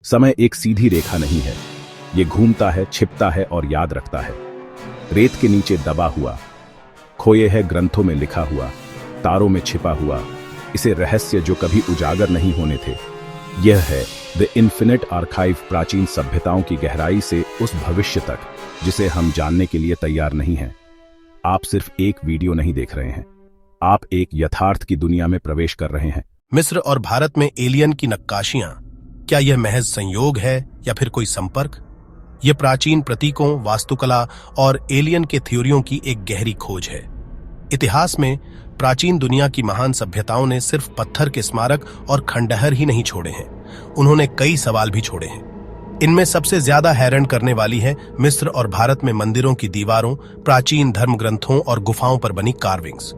समय एक सीधी रेखा नहीं है, ये घूमता है, छिपता है और याद रखता है। रेत के नीचे दबा हुआ, खोए है ग्रंथों में लिखा हुआ, तारों में छिपा हुआ, इसे रहस्य जो कभी उजागर नहीं होने थे। यह है द इन्फिनिट आर्काइव, प्राचीन सभ्यताओं की गहराई से उस भविष्य तक जिसे हम जानने के लिए तैयार नहीं हैं। आप सिर्फ एक वीडियो नहीं देख रहे हैं, आप एक यथार्थ की दुनिया में प्रवेश कर रहे हैं। मिस्र और भारत में एलियन की नक्काशियां, क्या यह महज संयोग है या फिर कोई संपर्क? यह प्राचीन प्रतीकों, वास्तुकला और एलियन के थ्योरियों की एक गहरी खोज है। इतिहास में प्राचीन दुनिया की महान सभ्यताओं ने सिर्फ पत्थर के स्मारक और खंडहर ही नहीं छोड़े हैं, उन्होंने कई सवाल भी छोड़े हैं। इनमें सबसे ज्यादा हैरान करने वाली है मिस्र और भारत में मंदिरों की दीवारों, प्राचीन धर्म ग्रंथों और गुफाओं पर बनी कार्विंग्स।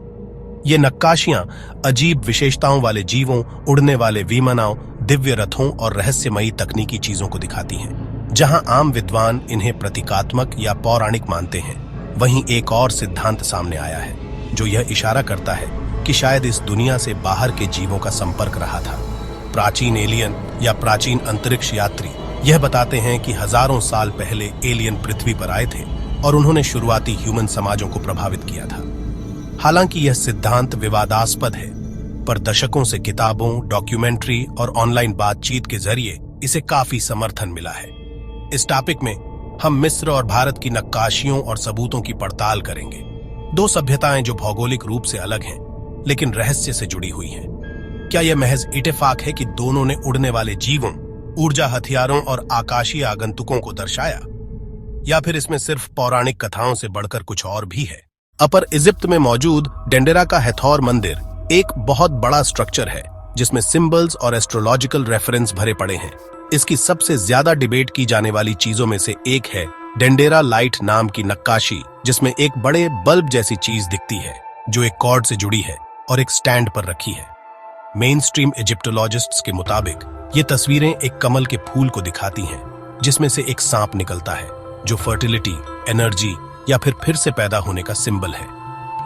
ये नक्काशियां अजीब विशेषताओं वाले जीवों, उड़ने वाले विमानों, दिव्य रथों और रहस्यमयी तकनीकी चीजों को दिखाती हैं। जहां आम विद्वान इन्हें प्रतीकात्मक या पौराणिक मानते हैं, वहीं एक और सिद्धांत सामने आया है जो यह इशारा करता है कि शायद इस दुनिया से बाहर के जीवों का संपर्क रहा था। प्राचीन एलियन या प्राचीन अंतरिक्ष यात्री यह बताते हैं कि हजारों साल पहले एलियन पृथ्वी पर आए थे और उन्होंने शुरुआती ह्यूमन समाजों को प्रभावित किया था। हालांकि यह सिद्धांत विवादास्पद है, पर दशकों से किताबों, डॉक्यूमेंट्री और ऑनलाइन बातचीत के जरिए इसे काफी समर्थन मिला है। इस टॉपिक में हम मिस्र और भारत की नक्काशियों और सबूतों की पड़ताल करेंगे। दो सभ्यताएं जो भौगोलिक रूप से अलग हैं, लेकिन रहस्य से जुड़ी हुई हैं। क्या यह महज इत्तेफाक है कि दोनों ने उड़ने वाले जीवों, ऊर्जा हथियारों और आकाशीय आगंतुकों को दर्शाया, या फिर इसमें सिर्फ पौराणिक कथाओं से बढ़कर कुछ और भी है? अपर इजिप्ट में मौजूद डेंडेरा का हैथोर मंदिर एक बहुत बड़ा स्ट्रक्चर है जिसमें सिंबल्स और एस्ट्रोलॉजिकल रेफरेंस भरे पड़े हैं। इसकी सबसे ज्यादा डिबेट की जाने वाली चीजों में से एक है डेंडेरा लाइट नाम की नक्काशी, जिसमें एक बड़े बल्ब जैसी चीज दिखती है जो एक कॉर्ड से जुड़ी है और एक स्टैंड पर रखी है। मेन स्ट्रीम इजिप्टोलॉजिस्ट्स के मुताबिक ये तस्वीरें एक कमल के फूल को दिखाती हैं जिसमें से एक सांप निकलता है, जो फर्टिलिटी, एनर्जी या फिर से पैदा होने का सिंबल है।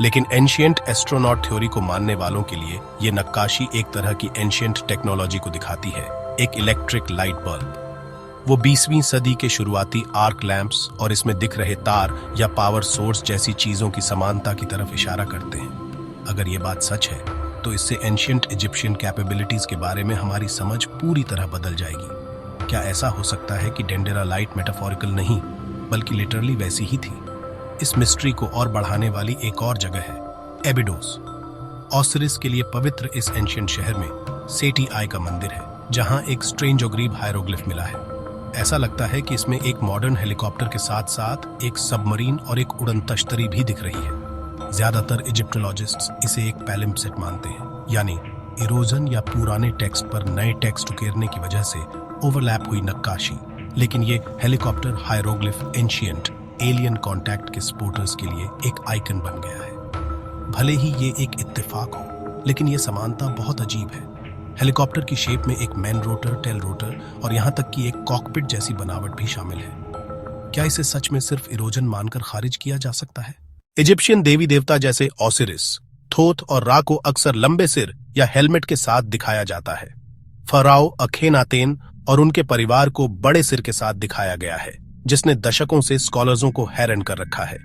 लेकिन एंशिएंट एस्ट्रोनॉट थ्योरी को मानने वालों के लिए ये नक्काशी एक तरह की एंशिएंट टेक्नोलॉजी को दिखाती है, एक इलेक्ट्रिक लाइट बल्ब। वो 20वीं सदी के शुरुआती आर्क लैंप्स और इसमें दिख रहे तार या पावर सोर्स जैसी चीजों की समानता की तरफ इशारा करते हैं। अगर ये बात सच है तो इससे एंशिएंट इजिप्शियन कैपेबिलिटीज के बारे में हमारी समझ पूरी तरह बदल जाएगी। क्या ऐसा हो सकता है कि डेंडेरा लाइट मेटाफोरिकल नहीं बल्कि लिटरली वैसी ही थी? इस मिस्ट्री को और बढ़ाने वाली एक और जगह है एबिडोस। ऑसिरिस के लिए पवित्र इस एंशिएंट शहर में सेटी आई का मंदिर है, जहां एक स्ट्रेंज और गरीब हायरोग्लिफ मिला है। ऐसा लगता है कि इसमें एक मॉडर्न हेलीकॉप्टर के साथ साथ एक सबमरीन और एक उड़न तश्तरी भी दिख रही है। ज्यादातर इजिप्टोलॉजिस्ट्स इसे एक पैलिम्पसेट मानते हैं, यानी इरोजन या पुराने टेक्स्ट पर नए टेक्स्ट उकेरने की वजह से ओवरलैप हुई नक्काशी। लेकिन ये हेलीकॉप्टर हायरोग्लिफ एंशिएंट एलियन कॉन्टैक्ट के सपोर्टर्स के लिए एक आइकन बन गया है। भले ही ये एक इत्तेफाक हो, लेकिन ये समानता बहुत अजीब है। हेलीकॉप्टर की शेप में एक मैन रोटर, टेल रोटर और यहाँ तक कि एक कॉकपिट जैसी बनावट भी शामिल है। क्या इसे सच में सिर्फ इरोजन मानकर खारिज किया जा सकता है? इजिप्शियन देवी देवता जैसे ऑसिरिस, थोथ और रा को अक्सर लंबे सिर या हेलमेट के साथ दिखाया जाता है। फराओ अखेनातेन और उनके परिवार को बड़े सिर के साथ दिखाया गया है, जिसने दशकों से स्कॉलर्सों को हैरान कर रखा है।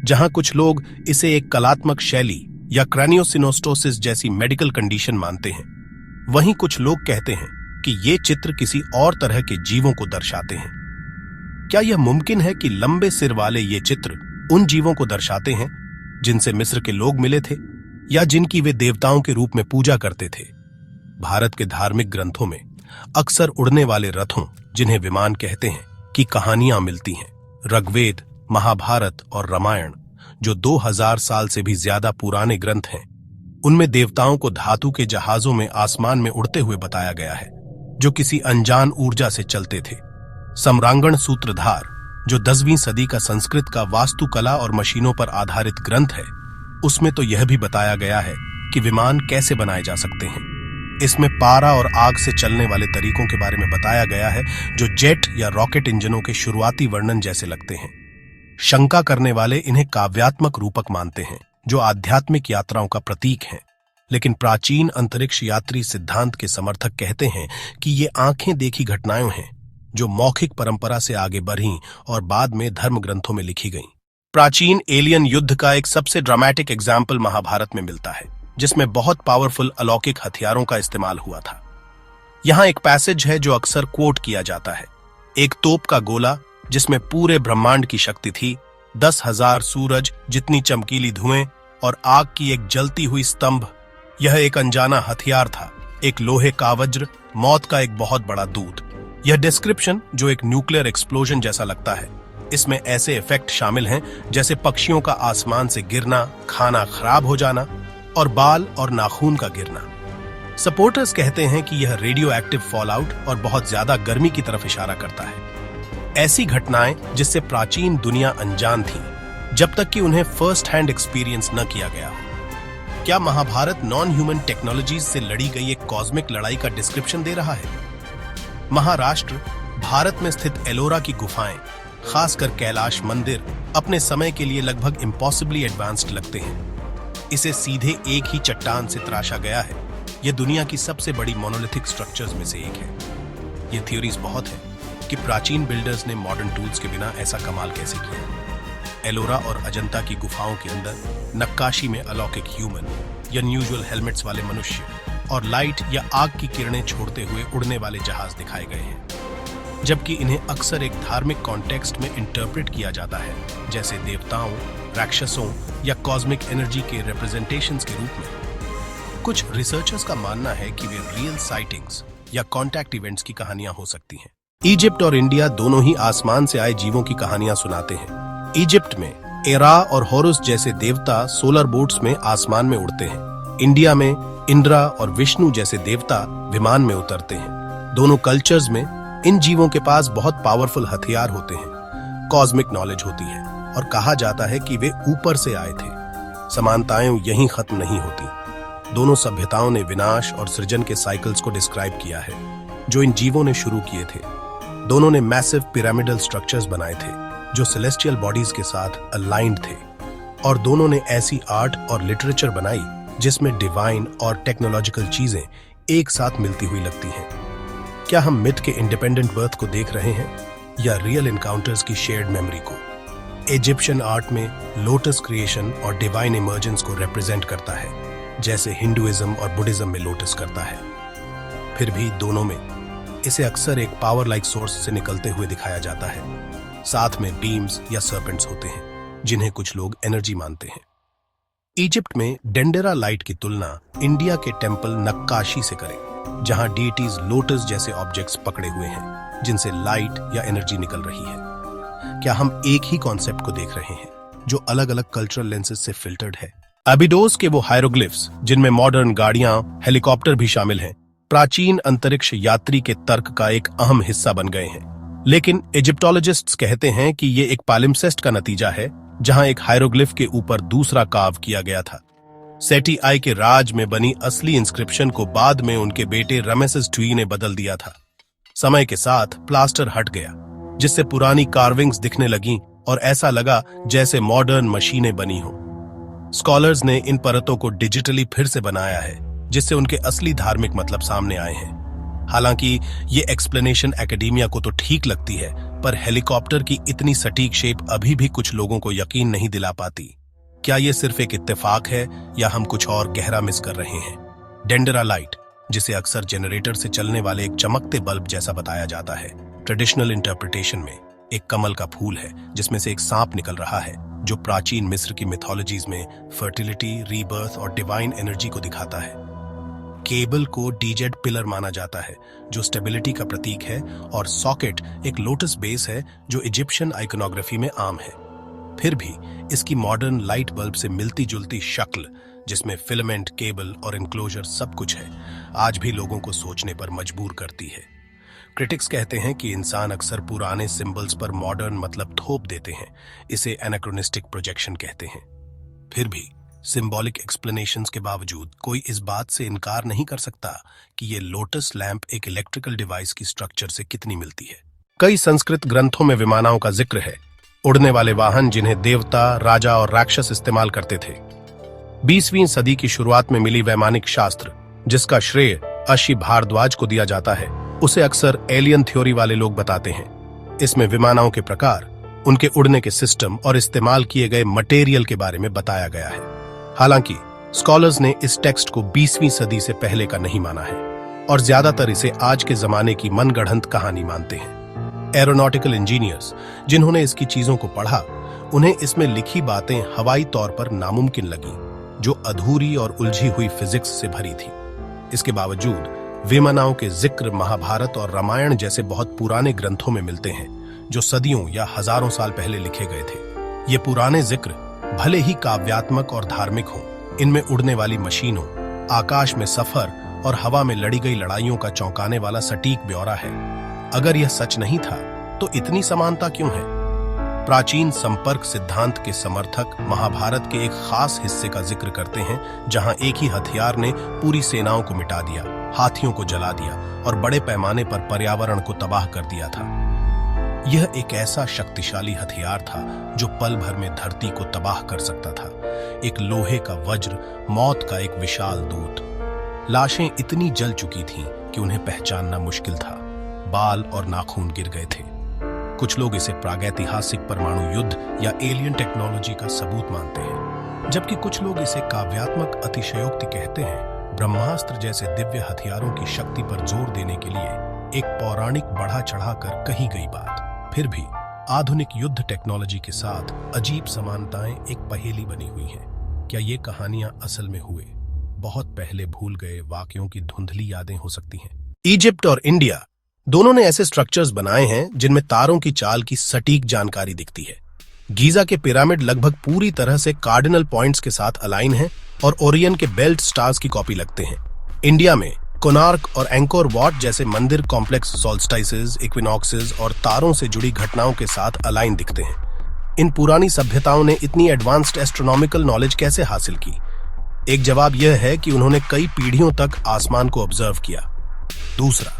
जहां कुछ लोग इसे एक कलात्मक शैली या क्रैनियोसिनोस्टोसिस जैसी मेडिकल कंडीशन मानते हैं, वहीं कुछ लोग कहते हैं कि ये चित्र किसी और तरह के जीवों को दर्शाते हैं। क्या यह मुमकिन है कि लंबे सिर वाले ये चित्र उन जीवों को दर्शाते हैं जिनसे मिस्र के लोग मिले थे या जिनकी वे देवताओं के रूप में पूजा करते थे? भारत के धार्मिक ग्रंथों में अक्सर उड़ने वाले रथों, जिन्हें विमान कहते हैं, की कहानियां मिलती हैं। ऋग्वेद, महाभारत और रामायण, जो 2000 साल से भी ज्यादा पुराने ग्रंथ हैं, उनमें देवताओं को धातु के जहाजों में आसमान में उड़ते हुए बताया गया है, जो किसी अनजान ऊर्जा से चलते थे। सम्रांगण सूत्रधार, जो 10वीं सदी का संस्कृत का वास्तुकला और मशीनों पर आधारित ग्रंथ है, उसमें तो यह भी बताया गया है कि विमान कैसे बनाए जा सकते हैं। इसमें पारा और आग से चलने वाले तरीकों के बारे में बताया गया है, जो जेट या रॉकेट इंजनों के शुरुआती वर्णन जैसे लगते हैं। शंका करने वाले इन्हें काव्यात्मक रूपक मानते हैं, जो आध्यात्मिक यात्राओं का प्रतीक हैं। लेकिन प्राचीन अंतरिक्ष यात्री सिद्धांत के समर्थक कहते हैं कि ये आंखें देखी घटनाएं हैं जो मौखिक परंपरा से आगे बढ़ी और बाद में धर्म ग्रंथों में लिखी गईं। प्राचीन एलियन युद्ध का एक सबसे ड्रामेटिक एग्जाम्पल महाभारत में मिलता है, जिसमें बहुत पावरफुल अलौकिक हथियारों का इस्तेमाल हुआ था। यहाँ एक पैसेज है जो अक्सर कोट किया जाता है। एक तोप का गोला जिसमें पूरे ब्रह्मांड की शक्ति थी, 10,000 सूरज जितनी चमकीली धुएं और आग की एक जलती हुई स्तंभ। यह एक अनजाना हथियार था, एक लोहे का वज्र, मौत का एक बहुत बड़ा दूत। यह डिस्क्रिप्शन जो एक न्यूक्लियर एक्सप्लोजन जैसा लगता है, इसमें ऐसे इफेक्ट शामिल हैं जैसे पक्षियों का आसमान से गिरना, खाना खराब हो जाना और बाल और नाखून का गिरना। सपोर्टर्स कहते हैं कि यह रेडियो एक्टिव फॉलआउट और बहुत ज्यादा गर्मी की तरफ इशारा करता है। ऐसी घटनाएं जिससे प्राचीन दुनिया अनजान थी, जब तक कि उन्हें फर्स्ट हैंड एक्सपीरियंस न किया गया हो। क्या महाभारत नॉन ह्यूमन टेक्नोलॉजीज से लड़ी गई एक कॉस्मिक लड़ाई का डिस्क्रिप्शन दे रहा है? महाराष्ट्र, भारत में स्थित एलोरा की गुफाएं, खासकर कैलाश मंदिर, अपने समय के लिए लगभग इम्पॉसिबली एडवांस्ड लगते हैं। इसे सीधे एक ही चट्टान से तराशा गया है। यह दुनिया की सबसे बड़ी मोनोलिथिक स्ट्रक्चर्स में से एक है। ये थ्योरीज बहुत है कि प्राचीन बिल्डर्स ने मॉडर्न टूल्स के बिना ऐसा कमाल कैसे किया। एलोरा और अजंता की गुफाओं के अंदर नक्काशी में अलौकिक ह्यूमन या अनयूजुअल हेलमेट्स वाले मनुष्य और लाइट या आग की किरणें छोड़ते हुए उड़ने वाले जहाज दिखाए गए हैं, जबकि इन्हें अक्सर एक धार्मिक कॉन्टेक्स्ट में इंटरप्रेट किया जाता है, जैसे देवताओं, राक्षसों या कॉस्मिक एनर्जी के रिप्रेजेंटेशंस के रूप में। कुछ रिसर्चर्स का मानना है कि वे रियल साइटिंग्स या कॉन्टैक्ट इवेंट्स की कहानियां हो सकती हैं। इजिप्ट और इंडिया दोनों ही आसमान से आए जीवों की कहानियां सुनाते हैं। इजिप्ट में एरा और होरुस जैसे देवता सोलर बोट्स में आसमान में उड़ते हैं। इंडिया में इंद्रा और विष्णु जैसे देवता विमान में उतरते हैं। दोनों कल्चर्स में इन जीवों के पास बहुत पावरफुल हथियार होते हैं, कॉस्मिक नॉलेज होती है और कहा जाता है कि वे ऊपर से आए थे। समानताएं यहीं खत्म नहीं होती। दोनों सभ्यताओं ने विनाश और सृजन के साइकिल्स को डिस्क्राइब किया है जो इन जीवों ने शुरू किए थे। दोनों ने मैसिव पिरामिडल स्ट्रक्चर्स बनाए थे जो सेलेस्टियल बॉडीज के साथ अलाइंड थे, और दोनों ने ऐसी आर्ट और लिटरेचर बनाई जिसमें डिवाइन और टेक्नोलॉजिकल चीजें एक साथ मिलती हुई लगती हैं। क्या हम मिथ के इंडिपेंडेंट बर्थ को देख रहे हैं या रियल एनकाउंटर्स की शेयर्ड मेमोरी को? इजिप्शियन आर्ट में लोटस क्रिएशन और डिवाइन इमर्जेंस को रिप्रेजेंट करता है, जैसे हिंदुइज्म और बुद्धिज्म में लोटस करता है। फिर भी दोनों में इसे अक्सर एक पावर लाइक सोर्स से निकलते हुए दिखाया जाता है। साथ में बीम्स या सर्पेंट्स होते हैं जिन्हें कुछ लोग एनर्जी मानते हैं। इजिप्ट में डेंडेरा लाइट की तुलना इंडिया के टेंपल नक्काशी से करें, जहां डीटीज लोटस जैसे ऑब्जेक्ट्स पकड़े हुए हैं जिनसे लाइट या एनर्जी निकल रही है। क्या हम एक ही कॉन्सेप्ट को देख रहे हैं जो अलग अलग कल्चरल लेंसेज से फिल्टर्ड है? अबिडोस के वो हायरोग्लिफ्स जिनमें मॉडर्न गाड़ियां, हेलीकॉप्टर भी शामिल हैं, प्राचीन अंतरिक्ष यात्री के तर्क का एक अहम हिस्सा बन गए हैं। लेकिन इजिप्टोलॉजिस्ट्स कहते हैं कि ये एक पालिम्सेस्ट का नतीजा है, जहां एक हायरोग्लिफ के ऊपर दूसरा काव किया गया था। सेटी आई के राज में बनी असली इंस्क्रिप्शन को बाद में उनके बेटे रमेसेस II ने बदल दिया था। समय के साथ प्लास्टर हट गया, जिससे पुरानी कार्विंग्स दिखने लगीं और ऐसा लगा जैसे मॉडर्न मशीनें बनी हो। स्कॉलर्स ने इन परतों को डिजिटली फिर से बनाया है, जिससे उनके असली धार्मिक मतलब सामने आए हैं। हालांकि ये एक्सप्लेनेशन एकेडेमिया को तो ठीक लगती है, पर हेलीकॉप्टर की इतनी सटीक शेप अभी भी कुछ लोगों को यकीन नहीं दिला पाती। क्या ये सिर्फ एक इत्तेफाक है या हम कुछ और गहरा मिस कर रहे हैं? डेंडेरा लाइट, जिसे अक्सर जनरेटर से चलने वाले एक चमकते बल्ब जैसा बताया जाता है, ट्रेडिशनल इंटरप्रिटेशन में एक कमल का फूल है जिसमें से एक सांप निकल रहा है, जो प्राचीन मिस्र की मिथोलॉजीज में फर्टिलिटी, रीबर्थ और डिवाइन एनर्जी को दिखाता है। केबल को डीजेड पिलर माना जाता है जो स्टेबिलिटी का प्रतीक है, और सॉकेट एक लोटस बेस है जो इजिप्शियन आइकोनोग्राफी में आम है। फिर भी इसकी मॉडर्न लाइट बल्ब से मिलती जुलती शक्ल, जिसमें फिलामेंट, केबल और इनक्लोजर सब कुछ है, आज भी लोगों को सोचने पर मजबूर करती है। क्रिटिक्स कहते हैं कि इंसान अक्सर पुराने सिंबल्स पर मॉडर्न मतलब थोप देते हैं। इसे एनाक्रोनिस्टिक प्रोजेक्शन कहते हैं। फिर भी सिंबॉलिक एक्सप्लेनेशंस के बावजूद कोई इस बात से इनकार नहीं कर सकता कि ये लोटस लैंप एक इलेक्ट्रिकल डिवाइस की स्ट्रक्चर से कितनी मिलती है। कई संस्कृत ग्रंथों में विमानों का जिक्र है, उड़ने वाले वाहन जिन्हें देवता, राजा और राक्षस इस्तेमाल करते थे। 20वीं सदी की शुरुआत में मिली वैमानिक शास्त्र, जिसका श्रेय अशी भारद्वाज को दिया जाता है, उसे अक्सर एलियन थ्योरी वाले लोग बताते हैं। इसमें विमानों के प्रकार, उनके उड़ने के सिस्टम और इस्तेमाल किए गए मटेरियल के बारे में बताया गया है। हालांकि स्कॉलर्स ने इस टेक्स्ट को 20वीं सदी से पहले का नहीं माना है और ज्यादातर इसे आज के जमाने की मनगढ़ंत कहानी मानते हैं। एरोनॉटिकल इंजीनियर्स जिन्होंने इसकी चीजों को पढ़ा, उन्हें इसमें लिखी बातें हवाई तौर पर नामुमकिन लगी, जो अधूरी और उलझी हुई फिजिक्स से भरी थी। इसके बावजूद विमानों के जिक्र महाभारत और रामायण जैसे बहुत पुराने ग्रंथों में मिलते हैं, जो सदियों या हजारों साल पहले लिखे गए थे। ये पुराने जिक्र भले ही काव्यात्मक और धार्मिक हों, इनमें उड़ने वाली मशीनों, आकाश में सफर और हवा में लड़ी गई लड़ाइयों का चौंकाने वाला सटीक ब्यौरा है। अगर यह सच नहीं था तो इतनी समानता क्यों है? प्राचीन संपर्क सिद्धांत के समर्थक महाभारत के एक खास हिस्से का जिक्र करते हैं, जहां एक ही हथियार ने पूरी सेनाओं को मिटा दिया, हाथियों को जला दिया और बड़े पैमाने पर पर्यावरण को तबाह कर दिया था। यह एक ऐसा शक्तिशाली हथियार था जो पल भर में धरती को तबाह कर सकता था। एक लोहे का वज्र, मौत का एक विशाल दूत। लाशें इतनी जल चुकी थीं कि उन्हें पहचानना मुश्किल था। बाल और नाखून गिर गए थे। कुछ लोग इसे प्रागैतिहासिक परमाणु युद्ध या एलियन टेक्नोलॉजी का सबूत मानते हैं, जबकि कुछ लोग इसे काव्यात्मक अतिशयोक्ति कहते हैं। ब्रह्मास्त्र जैसे दिव्य हथियारों की शक्ति पर जोर देने के लिए एक पौराणिक बढ़ा चढ़ाकर कही गई बात। फिर भी आधुनिक युद्ध टेक्नोलॉजी के साथ अजीब समानताएं एक पहेली बनी हुई हैं। क्या ये कहानियां असल में हुए बहुत पहले भूल गए वाक्यों की धुंधली यादें हो सकती हैं? इजिप्ट और इंडिया दोनों ने ऐसे स्ट्रक्चर्स बनाए हैं जिनमें तारों की चाल की सटीक जानकारी दिखती है। गीजा के पिरामिड लगभग पूरी तरह से कार्डिनल पॉइंट्स के साथ अलाइन हैं और ओरियन के बेल्ट स्टार्स की कॉपी लगते हैं। इंडिया में कोणार्क और एंकोर वॉट जैसे मंदिर कॉम्प्लेक्स सोल्स्टाइसेस, इक्विनॉक्सेस और तारों से जुड़ी घटनाओं के साथ अलाइन दिखते हैं। इन पुरानी सभ्यताओं ने इतनी एडवांस्ड एस्ट्रोनॉमिकल नॉलेज कैसे हासिल की? एक जवाब यह है कि उन्होंने कई पीढ़ियों तक आसमान को ऑब्जर्व किया। दूसरा,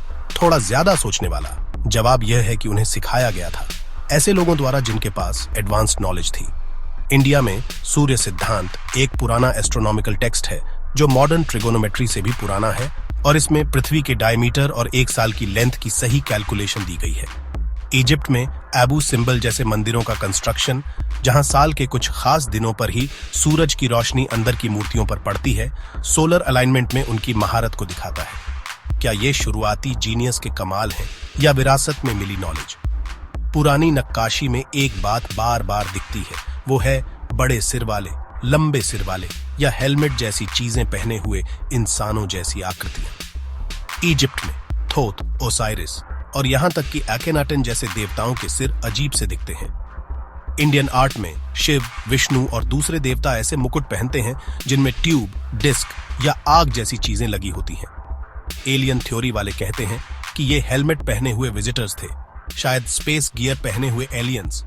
थोड़ा ज्यादा सोचने वाला जवाब यह है कि उन्हें सिखाया गया था, ऐसे लोगों द्वारा जिनके पास एडवांस्ड नॉलेज थी। इंडिया में सूर्य सिद्धांत एक पुराना एस्ट्रोनॉमिकल टेक्स्ट है जो मॉडर्न ट्रिगोनोमेट्री से भी पुराना है और इसमें पृथ्वी के डायमीटर और एक साल की लेंथ की सही कैलकुलेशन दी गई है। इजिप्ट में एबू सिंबल जैसे मंदिरों का कंस्ट्रक्शन, जहां साल के कुछ खास दिनों पर ही सूरज की रोशनी अंदर की मूर्तियों पर पड़ती है, सोलर अलाइनमेंट में उनकी महारत को दिखाता है। क्या ये शुरुआती जीनियस के कमाल है या विरासत में मिली नॉलेज? पुरानी नक्काशी में एक बात बार बार दिखती है, वो है बड़े सिर वाले, लंबे सिर वाले या हेलमेट जैसी चीजें पहने हुए इंसानों जैसी आकृतियां। इजिप्ट में थोथ, ओसाइरिस और यहां तक कि एकेनाटन जैसे देवताओं के सिर अजीब से दिखते हैं। इंडियन आर्ट में शिव, विष्णु और दूसरे देवता ऐसे मुकुट पहनते हैं जिनमें ट्यूब, डिस्क या आग जैसी चीजें लगी होती हैं। एलियन थ्योरी वाले कहते हैं कि ये हेलमेट पहने हुए विजिटर्स थे, शायद स्पेस गियर पहने हुए एलियंस।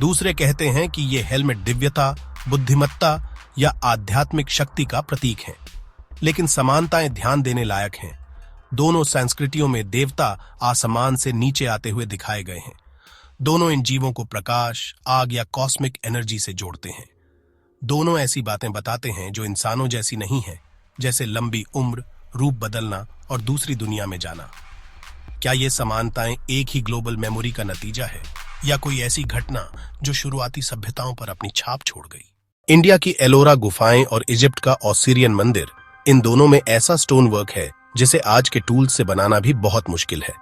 दूसरे कहते हैं कि ये हेलमेट दिव्यता, बुद्धिमत्ता या आध्यात्मिक शक्ति का प्रतीक है। लेकिन समानताएं ध्यान देने लायक हैं। दोनों संस्कृतियों में देवता आसमान से नीचे आते हुए दिखाए गए हैं। दोनों इन जीवों को प्रकाश, आग या कॉस्मिक एनर्जी से जोड़ते हैं। दोनों ऐसी बातें बताते हैं जो इंसानों जैसी नहीं है, जैसे लंबी उम्र, रूप बदलना और दूसरी दुनिया में जाना। क्या ये समानताएं एक ही ग्लोबल मेमोरी का नतीजा है या कोई ऐसी घटना जो शुरुआती सभ्यताओं पर अपनी छाप छोड़ गई? इंडिया की एलोरा गुफाएं और इजिप्ट का ओसिरियन मंदिर, इन दोनों में ऐसा स्टोन वर्क है जिसे आज के टूल्स से बनाना भी बहुत मुश्किल है।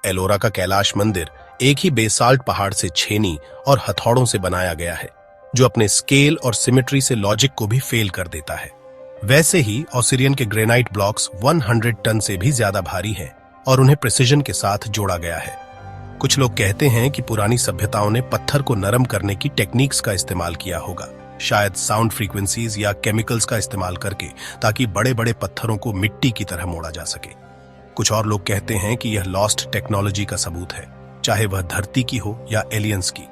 एलोरा का कैलाश मंदिर एक ही बेसाल्ट पहाड़ से छेनी और हथौड़ों से बनाया गया है, जो अपने स्केल और सिमेट्री से लॉजिक को भी फेल कर देता है। वैसे ही ओसिरियन के ग्रेनाइट ब्लॉक्स 100 टन से भी ज्यादा भारी हैं और उन्हें प्रिसिजन के साथ जोड़ा गया है। कुछ लोग कहते हैं कि पुरानी सभ्यताओं ने पत्थर को नरम करने की टेक्निक्स का इस्तेमाल किया होगा, शायद साउंड फ्रीक्वेंसीज या केमिकल्स का इस्तेमाल करके, ताकि बड़े बड़े पत्थरों को मिट्टी की तरह मोड़ा जा सके। कुछ और लोग कहते हैं कि यह लॉस्ट टेक्नोलॉजी का सबूत है, चाहे वह धरती की हो या एलियंस की।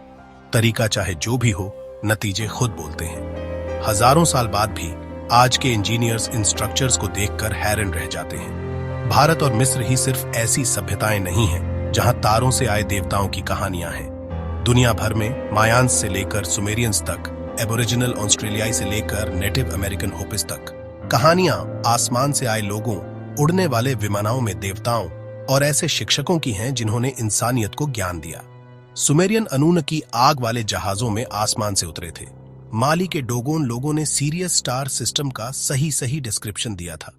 तरीका चाहे जो भी हो, नतीजे खुद बोलते हैं। हजारों साल बाद भी आज के इंजीनियर्स इन स्ट्रक्चर्स को देखकर हैरान रह जाते हैं। भारत और मिस्र ही सिर्फ ऐसी सभ्यताएं नहीं हैं जहां तारों से आए देवताओं की कहानियां हैं। दुनिया भर में मायान्स से लेकर सुमेरियंस तक, एबोरिजिनल ऑस्ट्रेलियाई से लेकर नेटिव अमेरिकन होपिस तक, कहानियां आसमान से आए लोगों, उड़ने वाले विमानों में देवताओं और ऐसे शिक्षकों की हैं जिन्होंने इंसानियत को ज्ञान दिया। सुमेरियन अनूनकी आग वाले जहाजों में आसमान से उतरे थे। माली के डोगोन लोगों ने सीरियस स्टार सिस्टम का सही डिस्क्रिप्शन दिया था,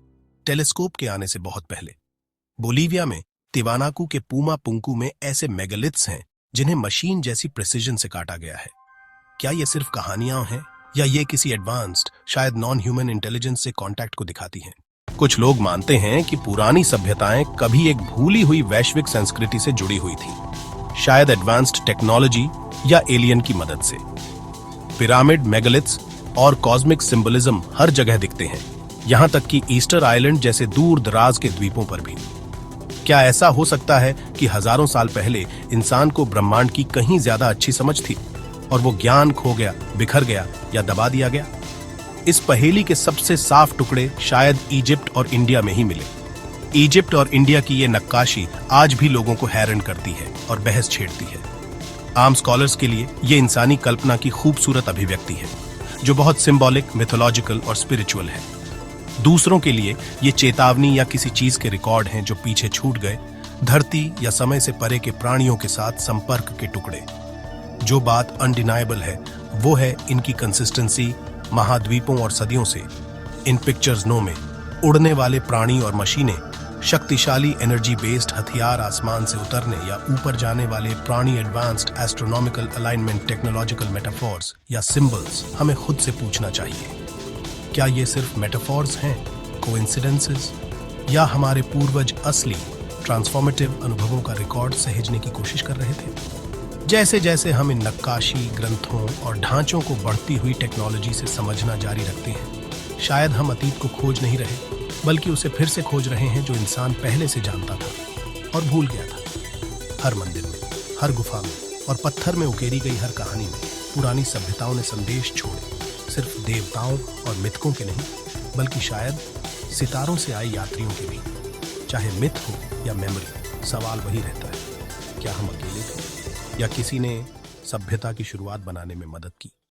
टेलीस्कोप के आने से बहुत पहले। बोलीविया में तिवानाकू के पूमा पुंकू में ऐसे मेगालिथ्स हैं जिन्हें मशीन जैसी प्रिसिजन से काटा गया है। क्या ये सिर्फ कहानियां हैं या ये किसी एडवांस्ड, शायद नॉन ह्यूमन इंटेलिजेंस से कांटेक्ट को दिखाती हैं? कुछ लोग मानते हैं कि पुरानी सभ्यताएं कभी एक भूली हुई वैश्विक संस्कृति से जुड़ी हुई थी, शायद एडवांस्ड टेक्नोलॉजी या एलियन की मदद से। पिरामिड, मेगालिथ्स और कॉस्मिक सिंबलिज्म हर जगह दिखते हैं, यहां तक कि ईस्टर आइलैंड जैसे दूर दराज के द्वीपों पर भी। क्या ऐसा हो सकता है कि हजारों साल पहले इंसान को ब्रह्मांड की कहीं ज्यादा अच्छी समझ थी और वो ज्ञान खो गया, बिखर गया या दबा दिया गया? इस पहेली के सबसे साफ टुकड़े शायद इजिप्ट और इंडिया में ही मिले। इजिप्ट और इंडिया की ये नक्काशी आज भी लोगों को हैरान करती है और बहस छेड़ती है। आम स्कॉलर्स के लिए ये इंसानी कल्पना की खूबसूरत अभिव्यक्ति है, जो बहुत सिंबॉलिक, मिथोलॉजिकल और स्पिरिचुअल है। दूसरों के लिए ये चेतावनी या किसी चीज के रिकॉर्ड हैं जो पीछे छूट गए, धरती या समय से परे के प्राणियों के साथ संपर्क के टुकड़े। जो बात अनडिनाइबल है वो है इनकी कंसिस्टेंसी। महाद्वीपों और सदियों से इन पिक्चर्स में उड़ने वाले प्राणी और मशीनें, शक्तिशाली एनर्जी बेस्ड हथियार, आसमान से उतरने या ऊपर जाने वाले प्राणी, advanced astronomical alignment, technological metaphors या सिंबल्स, हमें खुद से पूछना चाहिए, क्या ये सिर्फ मेटाफॉर्स हैं, कोइंसिडेंसेस, या हमारे पूर्वज असली ट्रांसफॉर्मेटिव अनुभवों का रिकॉर्ड सहेजने की कोशिश कर रहे थे? जैसे जैसे हम इन नक्काशी, ग्रंथों और ढांचों को बढ़ती हुई टेक्नोलॉजी से समझना जारी रखते हैं, शायद हम अतीत को खोज नहीं रहे, बल्कि उसे फिर से खोज रहे हैं जो इंसान पहले से जानता था और भूल गया था। हर मंदिर में, हर गुफा में और पत्थर में उकेरी गई हर कहानी में पुरानी सभ्यताओं ने संदेश छोड़े, सिर्फ देवताओं और मिथकों के नहीं, बल्कि शायद सितारों से आए यात्रियों के भी। चाहे मिथ हो या मेमोरी, सवाल वही रहता है, क्या हम अकेले थे या किसी ने सभ्यता की शुरुआत बनाने में मदद की?